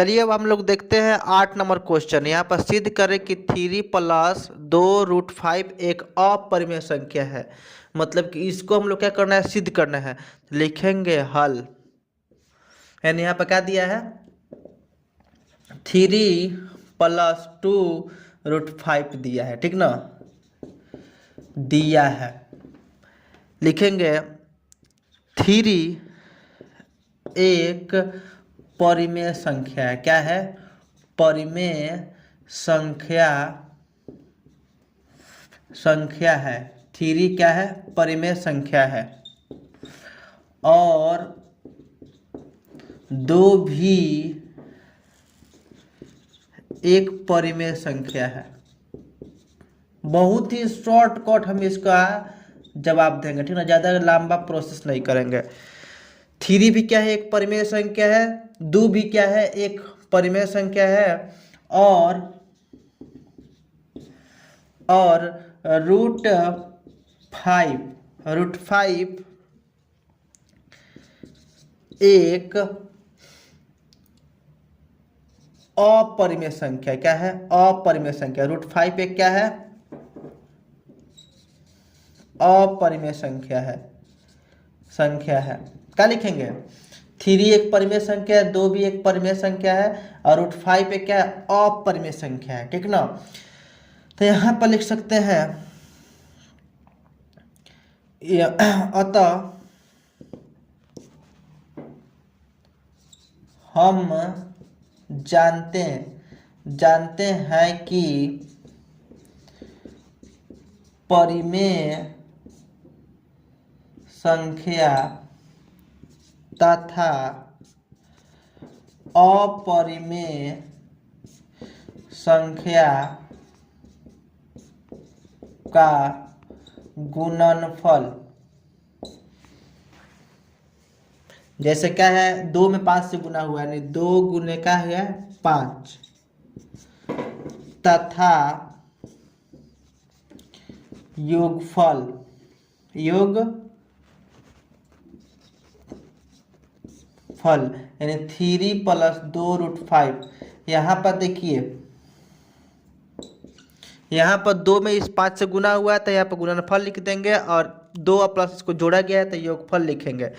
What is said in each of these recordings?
चलिए अब हम लोग देखते हैं 8 नंबर क्वेश्चन। यहाँ पर सिद्ध करें कि 3+2√5 एक अपरिमेय संख्या है। मतलब कि इसको हम लोग क्या करना है, सिद्ध करना है। लिखेंगे हल। यानी यहाँ पर क्या दिया है, 3+2√5 दिया है, ठीक ना, दिया है। लिखेंगे 3 एक परिमेय संख्या है। क्या है, परिमेय संख्या है। 3 क्या है, परिमेय संख्या है। और 2 भी एक परिमेय संख्या है। बहुत ही शॉर्टकट हम इसका जवाब देंगे, ठीक ना, ज़्यादा लंबा प्रोसेस नहीं करेंगे। 3 भी क्या है, एक परिमेय संख्या है। 2 भी क्या है, एक परिमेय संख्या है। और √5 एक अपरिमेय संख्या। क्या है, अपरिमेय संख्या। √5 एक क्या है, अपरिमेय संख्या है। क्या लिखेंगे, 3 एक परिमेय संख्या है, 2 भी एक परिमेय संख्या है, और √5 एक क्या है, अपरिमेय संख्या है, ठीक ना। तो यहाँ पर लिख सकते हैं, अतः हम जानते हैं कि परिमेय संख्या तथा अपरिमेय संख्या का गुणनफल, जैसे क्या है, 2 में 5 से गुना हुआ है, 2 गुने का है 5, तथा योगफल यानी 3+2√5। यहाँ पर देखिए, यहाँ पर 2 में इस 5 से गुना हुआ है तो यहाँ पर गुणनफल लिख देंगे, और 2 प्लस इसको जोड़ा गया है तो योगफल लिखेंगे।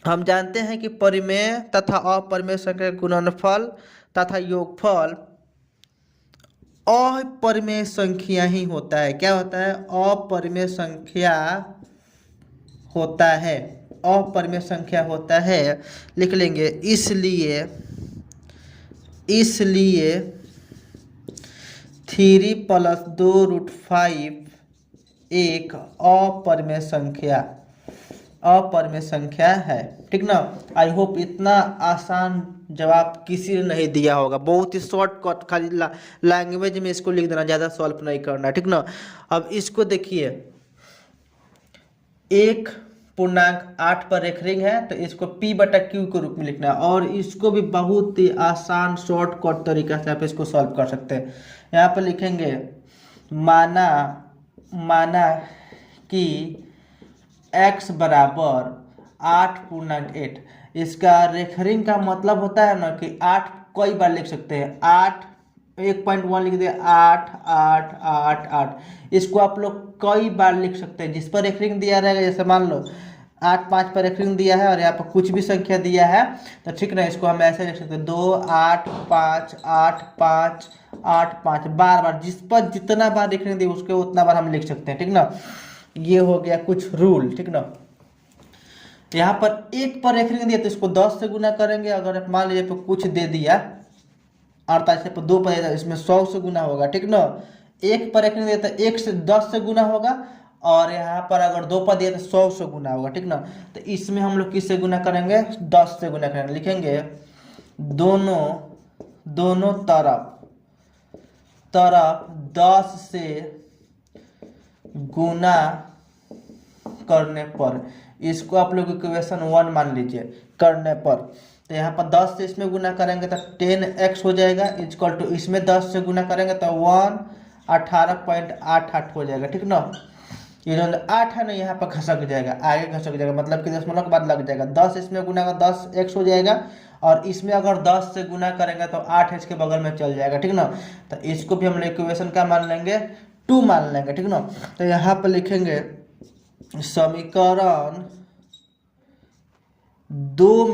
हम जानते हैं कि परिमेय तथा अपरिमेय संख्या का गुणनफल तथा योगफल अपरिमेय संख्या ही होता है। क्या होता है, अपरिमेय संख्या होता है। लिख लेंगे, इसलिए 3+2√5 एक अपरिमेय संख्या है, ठीक ना। आई होप इतना आसान जवाब किसी ने नहीं दिया होगा। बहुत ही शॉर्टकट, खाली लैंग्वेज में इसको लिख देना, ज़्यादा सॉल्व नहीं करना, ठीक ना। अब इसको देखिए, 1.8 पर रेखरिंग है तो इसको P/Q के रूप में लिखना है। और इसको भी बहुत ही आसान शॉर्टकट तरीका से आप इसको सॉल्व कर सकते हैं। यहाँ पर लिखेंगे, माना कि x बराबर 8.8। इसका रेखरिंग का मतलब होता है ना कि 8 कई बार लिख सकते हैं। 8 1.1 लिख दिया, 8 8 8 8। इसको आप लोग कई बार लिख सकते हैं। जिस पर रेखरिंग दिया रहेगा, जैसे मान लो 8 5 पर रेखरिंग दिया है और यहाँ पर कुछ भी संख्या दिया है तो ठीक ना, इसको हम ऐसे लिख सकते हैं, 2 8 5 8 5 8 5। बार जिस पर जितना बार रेखरिंग दी उसके उतना बार हम लिख सकते हैं, ठीक ना। ये हो गया कुछ रूल, ठीक ना। यहाँ पर 1 पर रेखरिंग दिया तो इसको 10 से गुना करेंगे। अगर मान लीजिए पर कुछ दे दिया 48 पर 2 पर, इसमें 100 से गुना होगा, ठीक ना। 1 पर रेखरिंग दिया तो 1 से 10 से गुना होगा, और यहाँ पर अगर 2 पर दिया तो 100 से गुना होगा, ठीक ना। तो इसमें हम लोग किससे गुना करेंगे, 10 से गुना करेंगे। लिखेंगे दोनों तरफ 10 से गुना करने पर, इसको आप लोग इक्वेशन 1 मान लीजिए, करने पर। तो यहाँ पर 10 से इसमें गुना करेंगे तो 10x हो जाएगा, इक्वल टू इसमें 10 से गुना करेंगे तो 18.88 हो जाएगा, ठीक ना। ये जो 8 है ना, यहाँ पर घसक जाएगा, आगे घसक जाएगा, मतलब कि दशमलव के बाद लग जाएगा। 10 इसमें गुना का 10x हो जाएगा, और इसमें अगर 10 से गुना करेंगे तो 8 इसके बगल में चल जाएगा, ठीक ना। तो इसको भी हम लोग इक्वेशन क्या मान लेंगे, 2 मान लेंगे, ठीक ना। तो यहाँ पर लिखेंगे समीकरण दो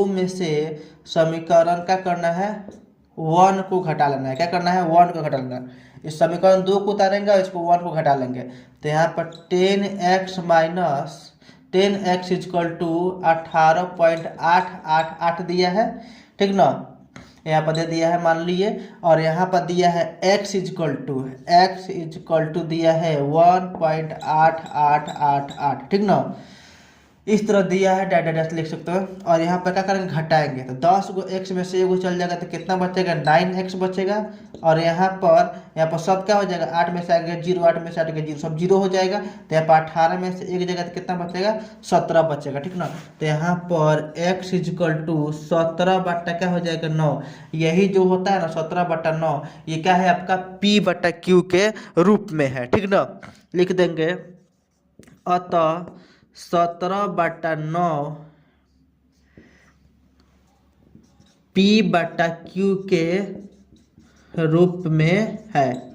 में से समीकरण क्या करना है, 1 को घटा लेना है। क्या करना है, 1 को घटा लेना है। इस समीकरण 2 को उतारेंगे और इसको 1 को घटा लेंगे। तो यहाँ पर 10x minus 10x is equal to 18.888 दिया है, ठीक ना। यहाँ पर दे दिया है मान लिए, और यहाँ पर दिया है x इजकल टू दिया है 1.8888, ठीक ना। इस तरह दिया है, डायरेक्ट लिख सकते हो। और यहाँ पर क्या करेंगे, घटाएंगे। तो 10 को x में से एगो चल जाएगा तो कितना बचेगा, 9x बचेगा। और यहाँ पर सब क्या हो जाएगा, 8 में से आ गया 0, 8 में से हट गया 0, सब 0 हो जाएगा। तो यहाँ पर 18 में से एक जगह तो कितना बचेगा, 17 बचेगा, ठीक ना। तो यहाँ पर x इजकल टू 17 बट्टा क्या हो जाएगा, 9। यही जो होता है ना 17/9, ये क्या है आपका P/Q के रूप में है, ठीक ना। लिख देंगे अतः 17/9 P/Q के रूप में है।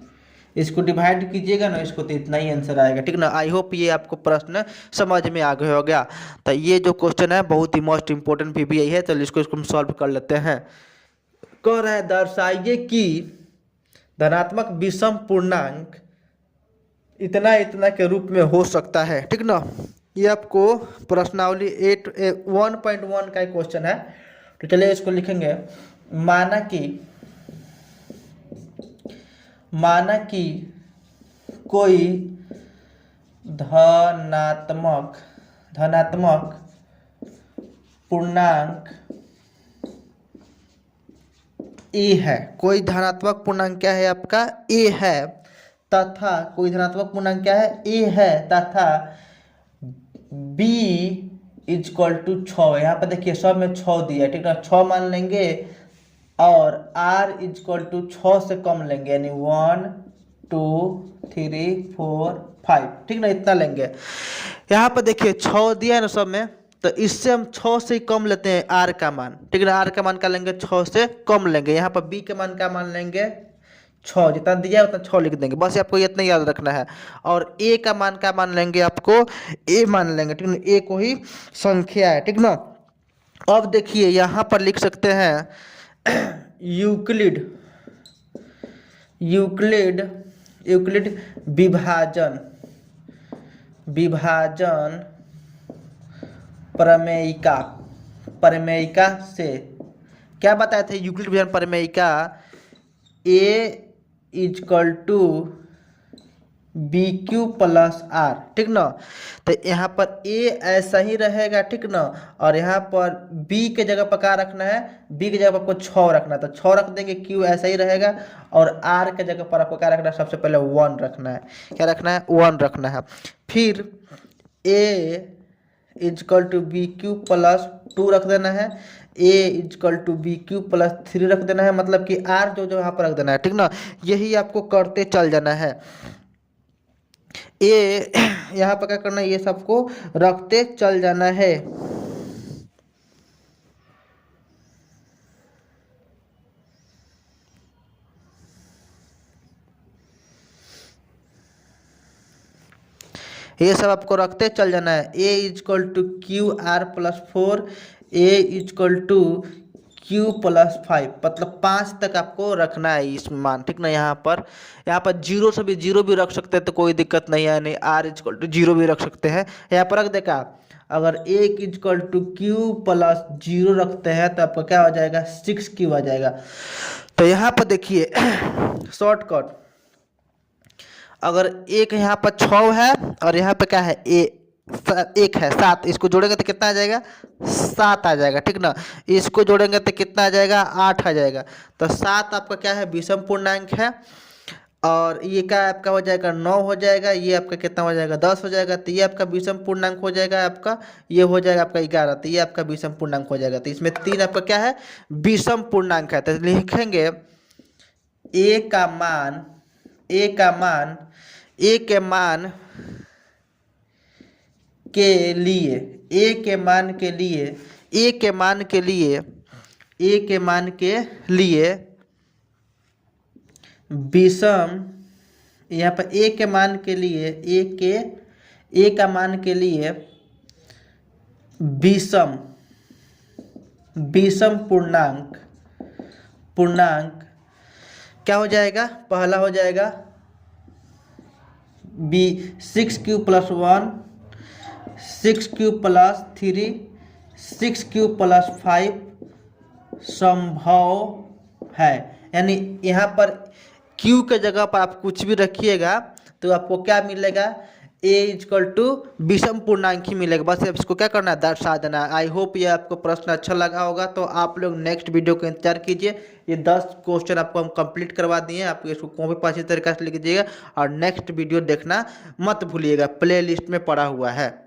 इसको डिवाइड कीजिएगा ना, इसको तो इतना ही आंसर आएगा, ठीक ना। आई होप ये आपको प्रश्न समझ में आ गया हो गया। तो ये जो क्वेश्चन है बहुत ही मोस्ट इंपोर्टेंट PBI है। चलिए इसको हम सॉल्व कर लेते हैं। कह रहा है दर्शाइए कि धनात्मक विषम पूर्णांक इतना इतना के रूप में हो सकता है, ठीक ना। ये आपको प्रश्नावली 1.1 का क्वेश्चन है। तो चलिए इसको लिखेंगे। माना कि कोई धनात्मक पूर्णांक a है। कोई धनात्मक पूर्णांक क्या है आपका, a है, तथा कोई धनात्मक पूर्णांक क्या है, a है, तथा b इजक्वल टू 6। यहाँ पर देखिए सब में 6 दिया, ठीक ना। 6 मान लेंगे और r इजक्वल टू 6 से कम लेंगे, यानी 1 2 3 4 5, ठीक ना, इतना लेंगे। यहाँ पर देखिए 6 दिया है ना सब में, तो इससे हम 6 से कम लेते हैं r का मान, ठीक ना। r का मान क्या लेंगे, 6 से कम लेंगे। यहाँ पर b के मान क्या मान लेंगे, 6, जितना दिया है उतना 6 लिख देंगे, बस आपको इतना याद रखना है। और a का मान क्या मान लेंगे, आपको a मान लेंगे, ठीक ना। a को ही संख्या है, ठीक ना। अब देखिए यहाँ पर लिख सकते हैं यूक्लिड विभाजन प्रमेयिका से क्या बताए थे, यूक्लिड विभाजन प्रमेयिका a is equal to BQ plus R, ठीक ना। तो यहाँ पर a ऐसा ही रहेगा, ठीक ना। और यहाँ पर b के जगह पर क्या रखना है, b की जगह पर आपको 6 रखना है, तो 6 रख देंगे, q ऐसा ही रहेगा। और r के जगह पर आपको क्या रखना है, सबसे पहले 1 रखना है। क्या रखना है, 1 रखना है। फिर a is equal to BQ plus 2 रख देना है, a is equal to BQ plus 3 रख देना है, मतलब कि r जो यहाँ पर रख देना है, ठीक ना। यही आपको करते चल जाना है। ये यहाँ पर क्या करना है, ये सबको रखते चल जाना है। ये सब आपको रखते चल जाना है। a is equal to QR plus 4, a is equal to Q plus 5, मतलब 5 तक आपको रखना है इस मान, ठीक ना। यहाँ पर 0 से भी 0 भी रख सकते हैं तो कोई दिक्कत नहीं है, नहीं r इजकल टू 0 भी रख सकते हैं। यहाँ पर रख देगा, अगर a is equal to Q plus 0 रखते हैं तो आपका क्या हो जाएगा, 6Q आ जाएगा। तो यहाँ पर देखिए शॉर्टकट, अगर एक यहाँ पर 6 है और यहाँ पे क्या है, एक है 7, इसको जोड़ेंगे तो कितना आ जाएगा, 7 आ जाएगा, ठीक ना। इसको जोड़ेंगे तो कितना आ जाएगा, 8 आ जाएगा। तो 7 आपका क्या है, विषम पूर्णांक है। और ये क्या आपका हो जाएगा, 9 हो जाएगा। ये आपका कितना हो जाएगा, 10 हो जाएगा। तो ये आपका विषम पूर्णांक हो जाएगा, आपका ये हो जाएगा आपका 11। तो ये आपका विषम पूर्णांक हो जाएगा। तो इसमें 3 आपका क्या है, विषम पूर्णांक है। तो लिखेंगे a के मान के लिए ए के मान के लिए विषम, यहाँ पर ए का मान के लिए विषम पूर्णांक क्या हो जाएगा? पहला हो जाएगा 6 + 1, 6 + 3, 6 + 5 संभव है। यानी यहाँ पर Q के जगह पर आप कुछ भी रखिएगा तो आपको क्या मिलेगा? A = विषम पूर्णांक ही मिलेगा। बस इसको क्या करना है? दर्शा देना। आई होप ये आपको प्रश्न अच्छा लगा होगा। तो आप लोग नेक्स्ट वीडियो का इंतजार कीजिए। ये 10 क्वेश्चन आपको हम कंप्लीट करवा दिए हैं। आप इसको कॉपी पास इस तरीके से लिख दीजिएगा और नेक्स्ट वीडियो देखना मत भूलिएगा, प्ले लिस्ट में पड़ा हुआ है।